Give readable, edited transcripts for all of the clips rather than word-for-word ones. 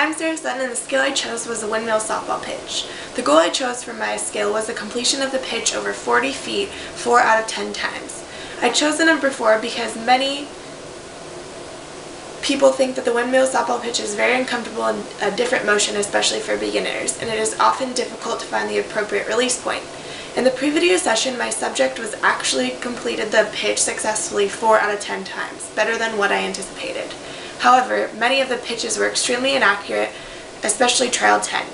I'm Sara Sutton, and the skill I chose was the windmill softball pitch. The goal I chose for my skill was the completion of the pitch over 40 feet 4 out of 10 times. I chose the number 4 because many people think that the windmill softball pitch is very uncomfortable and a different motion, especially for beginners, and it is often difficult to find the appropriate release point. In the pre-video session, my subject was actually completed the pitch successfully 4 out of 10 times, better than what I anticipated. However, many of the pitches were extremely inaccurate, especially trial 10.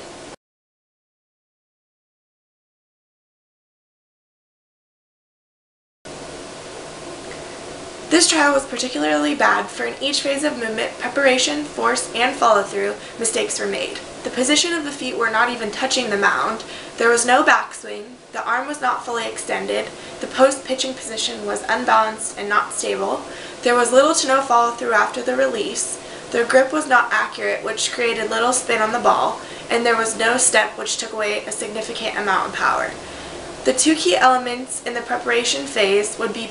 This trial was particularly bad, for in each phase of movement, preparation, force, and follow-through, mistakes were made. The position of the feet were not even touching the mound, there was no backswing, the arm was not fully extended, the post-pitching position was unbalanced and not stable, there was little to no follow-through after the release, the grip was not accurate, which created little spin on the ball, and there was no step, which took away a significant amount of power. The two key elements in the preparation phase would be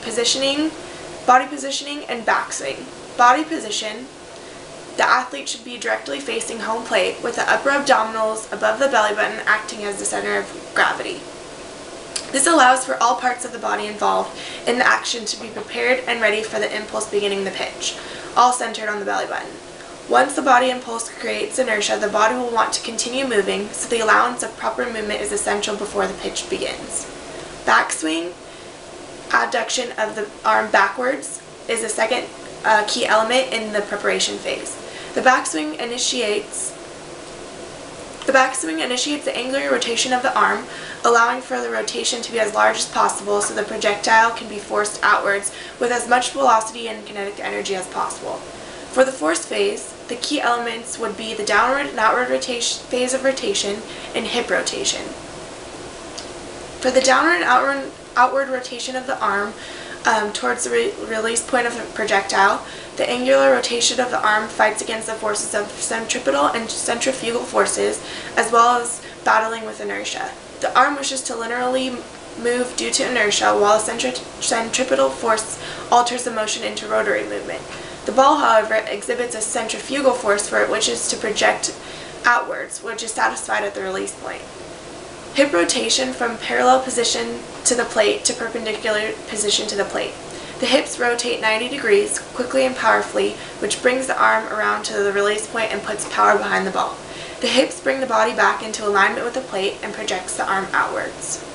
body positioning, and backswing. Body position: the athlete should be directly facing home plate with the upper abdominals above the belly button acting as the center of gravity. This allows for all parts of the body involved in the action to be prepared and ready for the impulse beginning the pitch, all centered on the belly button. Once the body impulse creates inertia, the body will want to continue moving, so the allowance of proper movement is essential before the pitch begins. Backswing: adduction of the arm backwards is the second key element in the preparation phase. The backswing initiates the angular rotation of the arm, allowing for the rotation to be as large as possible so the projectile can be forced outwards with as much velocity and kinetic energy as possible. For the force phase, the key elements would be the downward and outward phase of rotation and hip rotation. For the downward and outward rotation of the arm towards the release point of the projectile, the angular rotation of the arm fights against the forces of centripetal and centrifugal forces, as well as battling with inertia. The arm wishes to linearly move due to inertia, while the centripetal force alters the motion into rotary movement. The ball, however, exhibits a centrifugal force where it wishes to project outwards, which is satisfied at the release point. Hip rotation: from parallel position to the plate to perpendicular position to the plate. The hips rotate 90 degrees, quickly and powerfully, which brings the arm around to the release point and puts power behind the ball. The hips bring the body back into alignment with the plate and projects the arm outwards.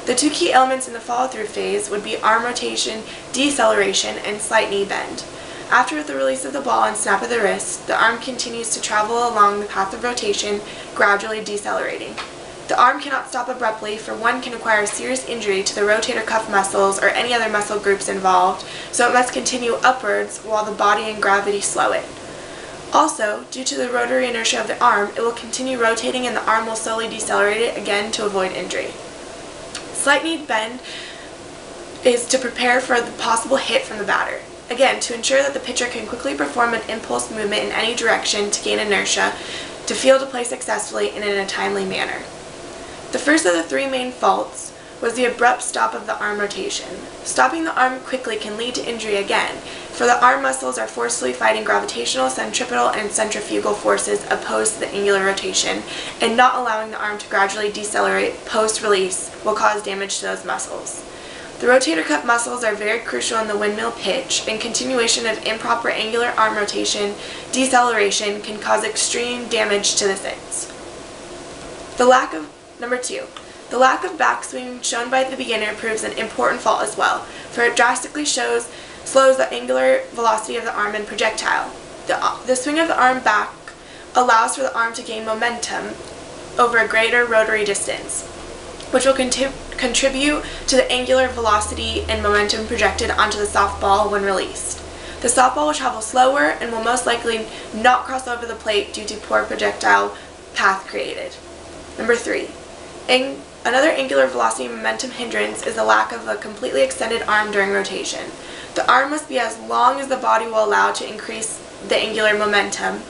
The two key elements in the follow-through phase would be arm rotation, deceleration, and slight knee bend. After the release of the ball and snap of the wrist, the arm continues to travel along the path of rotation, gradually decelerating. The arm cannot stop abruptly, for one can acquire serious injury to the rotator cuff muscles or any other muscle groups involved, so it must continue upwards while the body and gravity slow it. Also, due to the rotary inertia of the arm, it will continue rotating and the arm will slowly decelerate it again to avoid injury. Slight knee bend is to prepare for the possible hit from the batter. Again, to ensure that the pitcher can quickly perform an impulse movement in any direction to gain inertia, to field a play successfully and in a timely manner. The first of the three main faults was the abrupt stop of the arm rotation. Stopping the arm quickly can lead to injury again, for the arm muscles are forcefully fighting gravitational, centripetal, and centrifugal forces opposed to the angular rotation, and not allowing the arm to gradually decelerate post-release will cause damage to those muscles. The rotator cuff muscles are very crucial in the windmill pitch, and continuation of improper angular arm rotation, deceleration, can cause extreme damage to the sits. Number 2. The lack of backswing shown by the beginner proves an important fault as well, for it drastically slows the angular velocity of the arm and projectile. The swing of the arm back allows for the arm to gain momentum over a greater rotary distance, which will contribute to the angular velocity and momentum projected onto the softball when released. The softball will travel slower and will most likely not cross over the plate due to poor projectile path created. Number 3. Another angular velocity momentum hindrance is the lack of a completely extended arm during rotation. The arm must be as long as the body will allow to increase the angular momentum.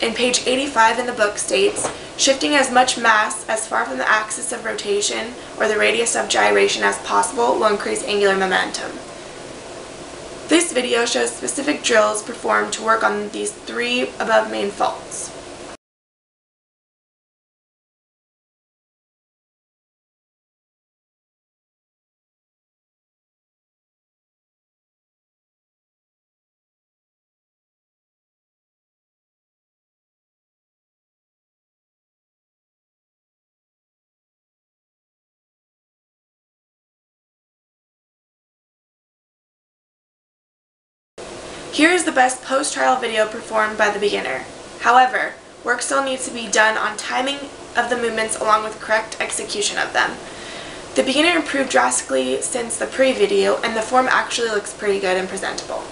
And page 85 in the book states, shifting as much mass as far from the axis of rotation or the radius of gyration as possible will increase angular momentum. This video shows specific drills performed to work on these 3 above main faults. Here is the best post-trial video performed by the beginner. However, work still needs to be done on timing of the movements along with correct execution of them. The beginner improved drastically since the pre-video, and the form actually looks pretty good and presentable.